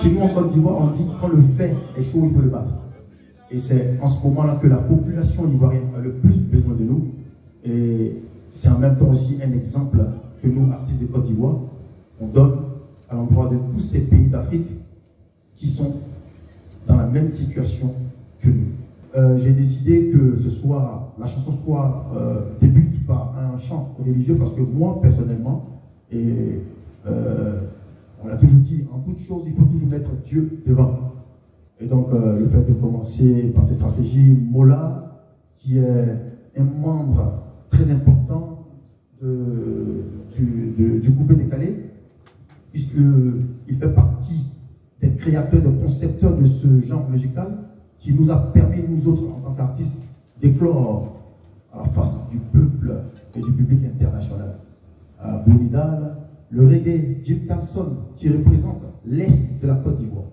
Chez nous en Côte d'Ivoire, on dit quand le fer est chaud, il faut le battre. Et c'est en ce moment-là que la population ivoirienne a le plus besoin de nous. Et c'est en même temps aussi un exemple que nous, artistes de Côte d'Ivoire, on donne à l'endroit de tous ces pays d'Afrique qui sont dans la même situation que nous. J'ai décidé que la chanson débute par un chant religieux parce que moi, personnellement, on l'a toujours dit, en toute chose, il faut toujours mettre Dieu devant. Et donc, le fait de commencer par cette stratégie, Mola, qui est un membre très important du coupé décalé, puisqu'il fait partie des créateurs, des concepteurs de ce genre musical, qui nous a permis, nous autres, en tant qu'artistes, d'éclore à la face du peuple et du public international. À Bonidal, le reggae Jim Thompson, qui représente l'Est de la Côte d'Ivoire.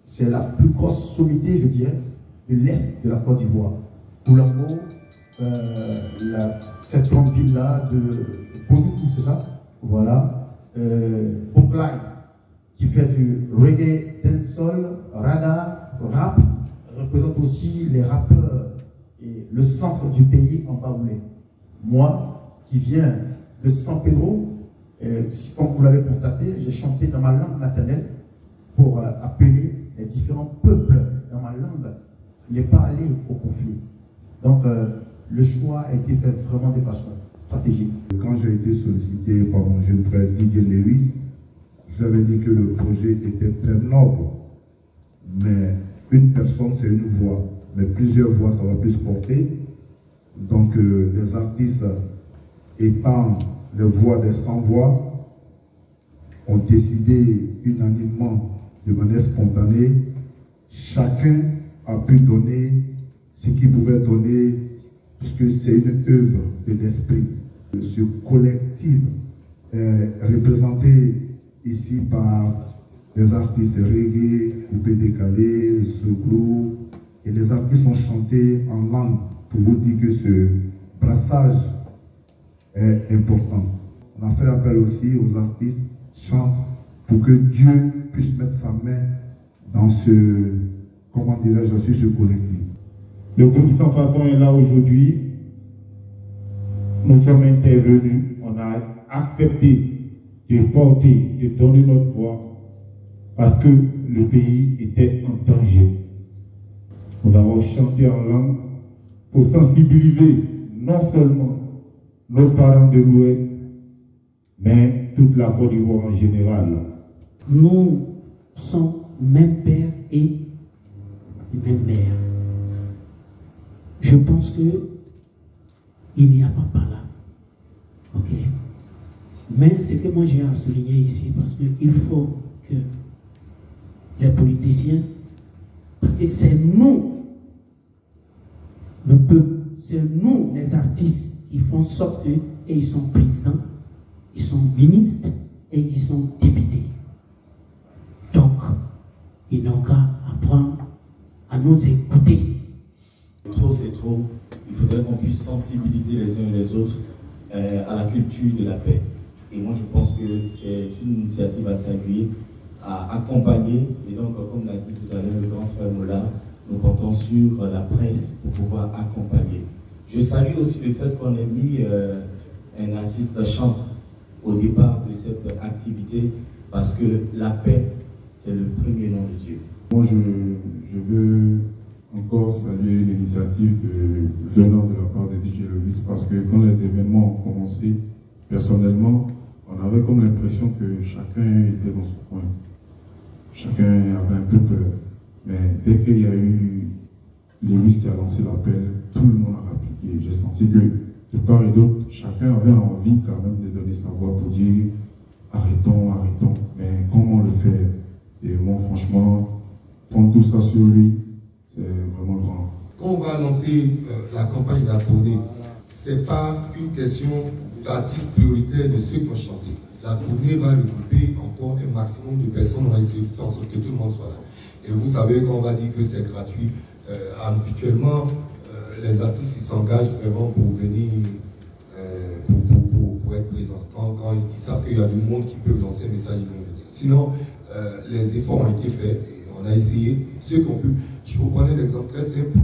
C'est la plus grosse sommité, je dirais, de l'Est de la Côte d'Ivoire. Boulambo, cette grande ville-là de Bonitou, c'est ça? Voilà. Boklai, qui fait du reggae, dancehall, raga, rap, représente aussi les rappeurs et le centre du pays en Baoulé. Moi, qui viens de San Pedro, comme vous l'avez constaté, j'ai chanté dans ma langue maternelle pour appeler les différents peuples dans ma langue, ne pas aller au conflit. Donc, le choix a été fait vraiment de façon stratégique. Quand j'ai été sollicité par mon jeune frère Didier Lewis, je lui avais dit que le projet était très noble, mais une personne c'est une voix, mais plusieurs voix ça va plus porter. Donc les artistes étant les voix des sans-voix ont décidé unanimement, de manière spontanée, chacun a pu donner ce qu'il pouvait donner, puisque c'est une œuvre de l'esprit. Ce collectif est représenté ici par les artistes reggae, coupé décalé, Zouglou, et les artistes ont chanté en langue pour vous dire que ce brassage est important. On a fait appel aussi aux artistes chantent pour que Dieu puisse mettre sa main dans comment dirais-je, sur ce collectif. Le groupe Fanfafon est là aujourd'hui. Nous sommes intervenus, on a accepté de porter, de donner notre voix parce que le pays était en danger. Nous avons chanté en langue pour sensibiliser non seulement nos parents de l'Ouest, mais toute la Côte d'Ivoire en général. Nous sommes même père et même mère. Je pense que il n'y a pas par là. Ok? Mais ce que moi j'ai à souligner ici, parce qu'il faut que les politiciens, parce que c'est nous, le peuple, c'est nous les artistes qui font sorte et ils sont présidents, ils sont ministres et ils sont députés. Donc, ils n'ont qu'à apprendre à nous écouter. Trop c'est trop, il faudrait qu'on puisse sensibiliser les uns et les autres à la culture de la paix. Et moi je pense que c'est une initiative à saluer, à accompagner. Et donc comme l'a dit tout à l'heure le grand frère Mola, nous comptons sur la presse pour pouvoir accompagner. Je salue aussi le fait qu'on ait mis un artiste chantre au départ de cette activité, parce que la paix, c'est le premier nom de Dieu. Moi, je veux encore saluer l'initiative venant de la part de DJ Lewis, parce que quand les événements ont commencé, personnellement, on avait comme l'impression que chacun était dans son coin. Chacun avait un peu peur. Mais dès qu'il y a eu Lewis qui a lancé l'appel, tout le monde a appliqué. J'ai senti que de part et d'autre, chacun avait envie quand même de donner sa voix pour dire arrêtons, arrêtons. Mais comment le faire? Et moi, franchement, prendre tout ça sur lui, c'est vraiment grand. Quand on va annoncer la campagne de la tournée, ce n'est pas une question d'artistes prioritaires de ceux qui ont chanté. La tournée va regrouper encore un maximum de personnes, on va essayer de faire en sorte que tout le monde soit là. Et vous savez, quand on va dire que c'est gratuit, habituellement, les artistes qui s'engagent vraiment pour venir, pour être présents. Quand ils savent qu'il y a du monde qui peut lancer un message, ils vont venir. Sinon, les efforts ont été faits et on a essayé, ceux qui ont pu. Je vous prendre un exemple très simple,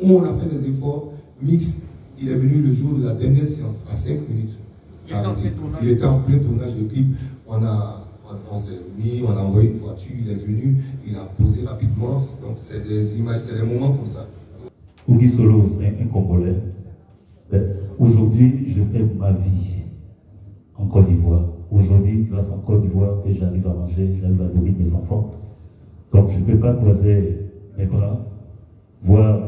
où on a fait des efforts mixtes. Il est venu le jour de la dernière séance, à 5 minutes. Il était en plein tournage de clip. On s'est mis, on a envoyé une voiture, il est venu, il a posé rapidement. Donc c'est des images, c'est des moments comme ça. Ougui Solo, c'est un Congolais. Aujourd'hui, je fais ma vie en Côte d'Ivoire. Aujourd'hui, grâce à Côte d'Ivoire, que j'arrive à manger, j'arrive à nourrir mes enfants. Donc je ne peux pas croiser mes bras, voir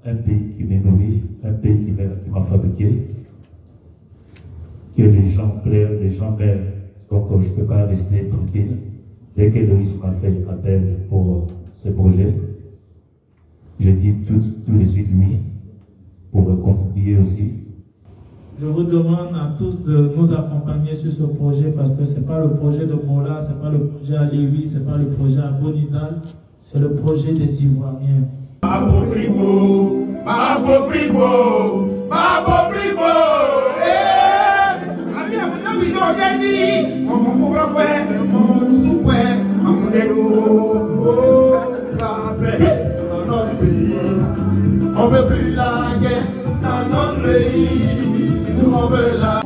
un pays qui me nourrit, un pays qui m'a fabriqué, que les gens pleurent, les gens meurent. Donc je ne peux pas rester tranquille. Dès que Loïs m'a fait appel pour ce projet, je dis tout de suite oui, pour contribuer aussi. Je vous demande à tous de nous accompagner sur ce projet parce que ce n'est pas le projet de Mola, ce n'est pas le projet à Lévis, ce n'est pas le projet à Bonidal, c'est le projet des Ivoiriens. Mabo Primo, Mabo Primo, Mabo Primo, on veut plus la guerre dans notre pays, on veut la